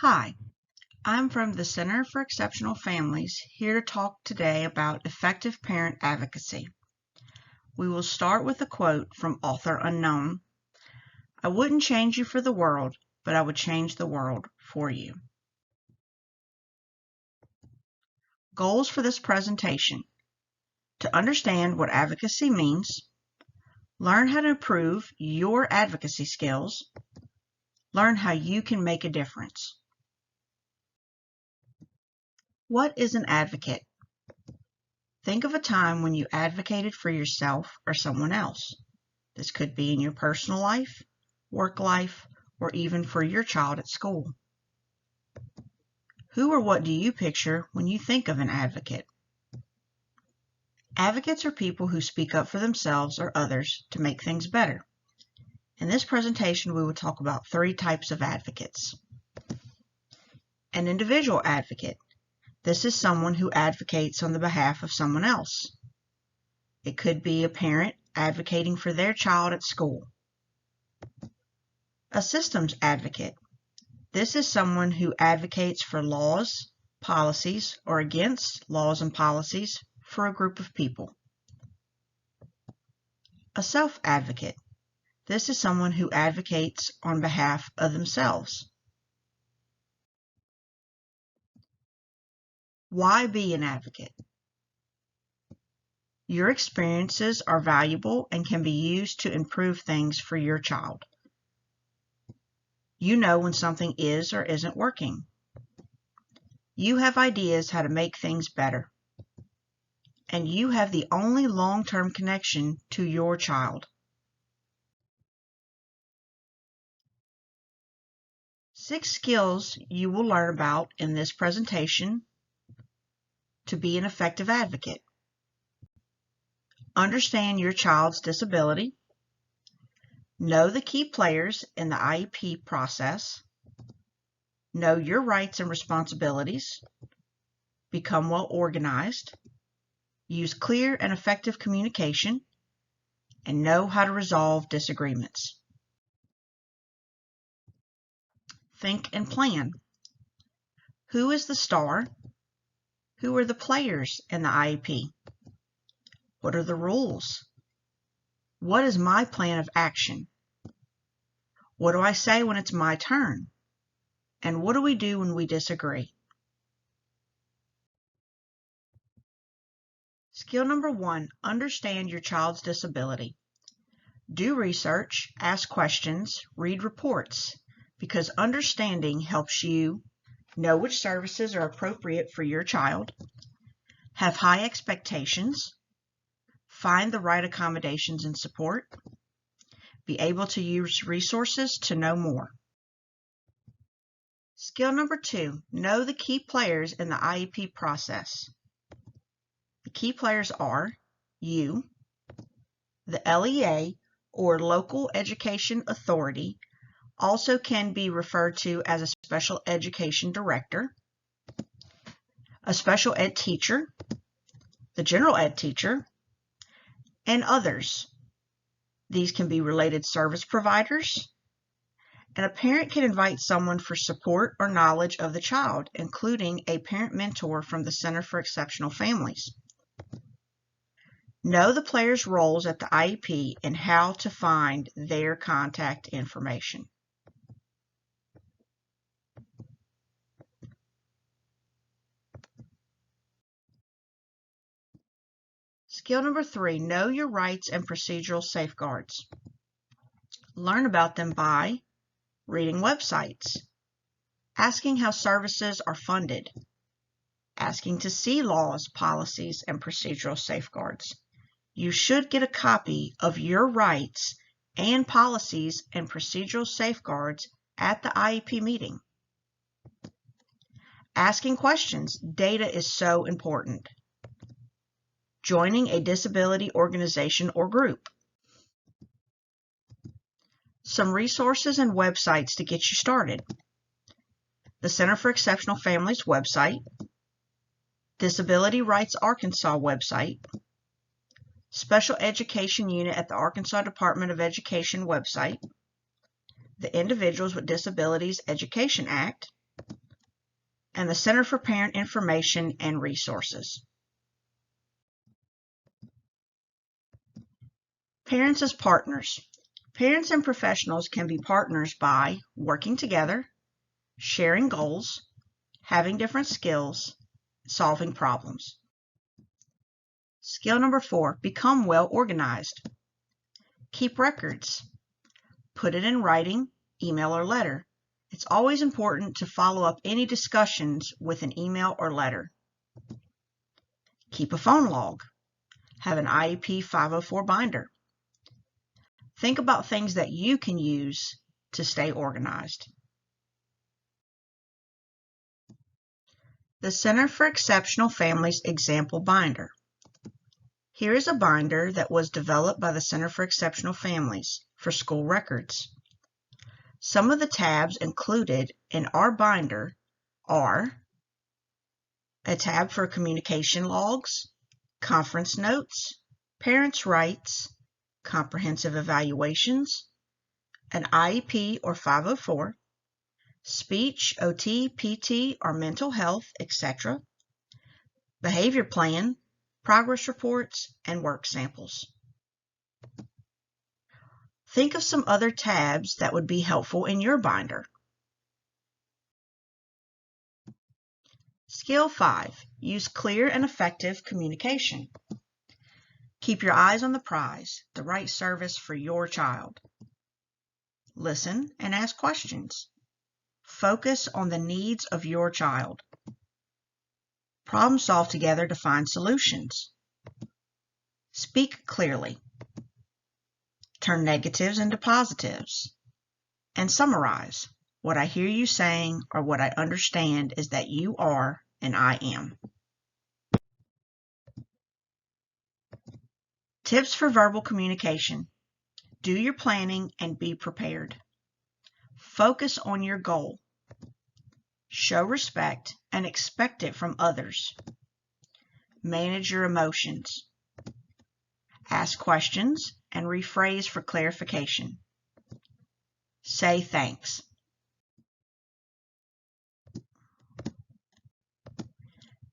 Hi, I'm from the Center for Exceptional Families, here to talk today about effective parent advocacy. We will start with a quote from author unknown. "I wouldn't change you for the world, but I would change the world for you." Goals for this presentation: to understand what advocacy means, learn how to improve your advocacy skills, learn how you can make a difference. What is an advocate? Think of a time when you advocated for yourself or someone else. This could be in your personal life, work life, or even for your child at school. Who or what do you picture when you think of an advocate? Advocates are people who speak up for themselves or others to make things better. In this presentation, we will talk about 3 types of advocates. An individual advocate. This is someone who advocates on the behalf of someone else. It could be a parent advocating for their child at school. A systems advocate. This is someone who advocates for laws, policies, or against laws and policies for a group of people. A self-advocate. This is someone who advocates on behalf of themselves. Why be an advocate? Your experiences are valuable and can be used to improve things for your child. You know when something is or isn't working. You have ideas how to make things better. And you have the only long-term connection to your child. 6 skills you will learn about in this presentation to be an effective advocate. Understand your child's disability. Know the key players in the IEP process. Know your rights and responsibilities. Become well organized. Use clear and effective communication. And know how to resolve disagreements. Think and plan. Who is the star? Who are the players in the IEP? What are the rules? What is my plan of action? What do I say when it's my turn? And what do we do when we disagree? Skill number 1, understand your child's disability. Do research, ask questions, read reports, because understanding helps you know which services are appropriate for your child, have high expectations, find the right accommodations and support, be able to use resources to know more. Skill number 2, know the key players in the IEP process. The key players are you, the LEA or Local Education Authority, also can be referred to as a special education director, a special ed teacher, the general ed teacher, and others. These can be related service providers, and a parent can invite someone for support or knowledge of the child, including a parent mentor from the Center for Exceptional Families. Know the players' roles at the IEP and how to find their contact information. Skill number 3, know your rights and procedural safeguards. Learn about them by reading websites, asking how services are funded, asking to see laws, policies, and procedural safeguards. You should get a copy of your rights and policies and procedural safeguards at the IEP meeting. Asking questions. Data is so important. Joining a disability organization or group. Some resources and websites to get you started. The Center for Exceptional Families website, Disability Rights Arkansas website, Special Education Unit at the Arkansas Department of Education website, the Individuals with Disabilities Education Act, and the Center for Parent Information and Resources. Parents as partners. Parents and professionals can be partners by working together, sharing goals, having different skills, solving problems. Skill number 4, become well organized. Keep records. Put it in writing, email, or letter. It's always important to follow up any discussions with an email or letter. Keep a phone log. Have an IEP 504 binder. Think about things that you can use to stay organized. The Center for Exceptional Families Example Binder. Here is a binder that was developed by the Center for Exceptional Families for school records. Some of the tabs included in our binder are a tab for communication logs, conference notes, parents' rights, comprehensive evaluations, an IEP or 504, speech, OT, PT, or mental health, etc., behavior plan, progress reports, and work samples. Think of some other tabs that would be helpful in your binder. Skill 5. Use clear and effective communication. Keep your eyes on the prize, the right service for your child. Listen and ask questions. Focus on the needs of your child. Problem solve together to find solutions. Speak clearly. Turn negatives into positives. And summarize. What I hear you saying or what I understand is that you are and I am. Tips for verbal communication. Do your planning and be prepared. Focus on your goal. Show respect and expect it from others. Manage your emotions. Ask questions and rephrase for clarification. Say thanks.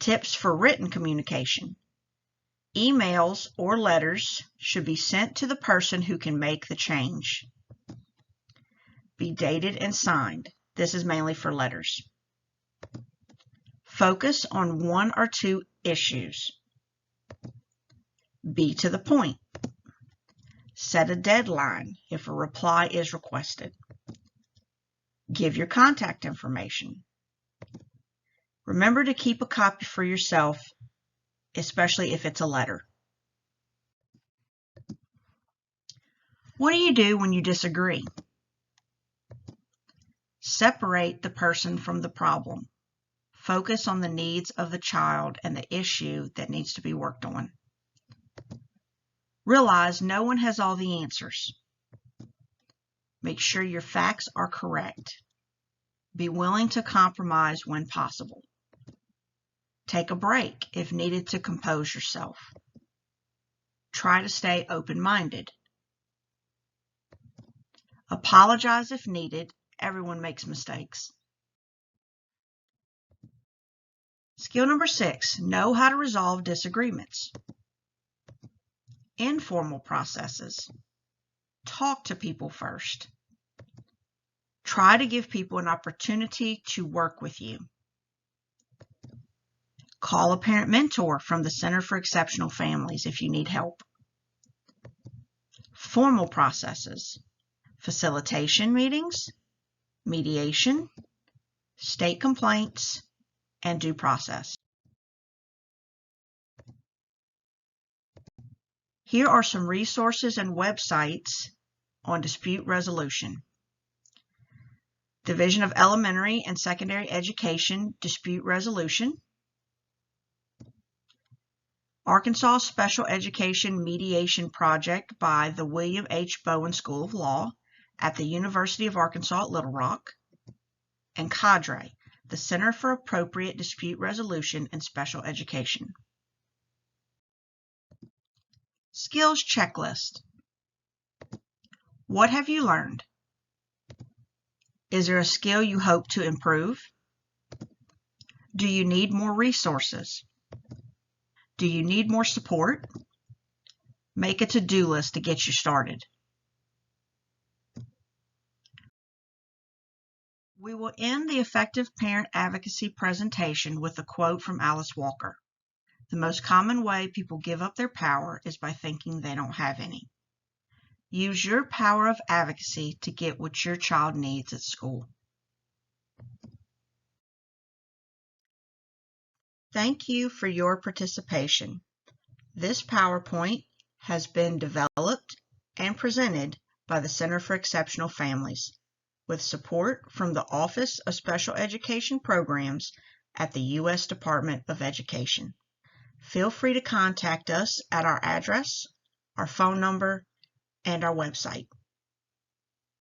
Tips for written communication. Emails or letters should be sent to the person who can make the change. Be dated and signed. This is mainly for letters. Focus on 1 or 2 issues. Be to the point. Set a deadline if a reply is requested. Give your contact information. Remember to keep a copy for yourself, especially if it's a letter. What do you do when you disagree? Separate the person from the problem. Focus on the needs of the child and the issue that needs to be worked on. Realize no one has all the answers. Make sure your facts are correct. Be willing to compromise when possible. Take a break if needed to compose yourself. Try to stay open-minded. Apologize if needed. Everyone makes mistakes. Skill number 6, know how to resolve disagreements. Informal processes. Talk to people first. Try to give people an opportunity to work with you. Call a parent mentor from the Center for Exceptional Families if you need help. Formal processes. Facilitation meetings, mediation, state complaints, and due process. Here are some resources and websites on dispute resolution. Division of Elementary and Secondary Education Dispute Resolution. Arkansas Special Education Mediation Project by the William H. Bowen School of Law at the University of Arkansas at Little Rock. And CADRE, the Center for Appropriate Dispute Resolution in Special Education. Skills checklist. What have you learned? Is there a skill you hope to improve? Do you need more resources? Do you need more support? Make a to-do list to get you started. We will end the Effective Parent Advocacy presentation with a quote from Alice Walker. The most common way people give up their power is by thinking they don't have any. Use your power of advocacy to get what your child needs at school. Thank you for your participation. This PowerPoint has been developed and presented by the Center for Exceptional Families with support from the Office of Special Education Programs at the U.S. Department of Education. Feel free to contact us at our address, our phone number, and our website.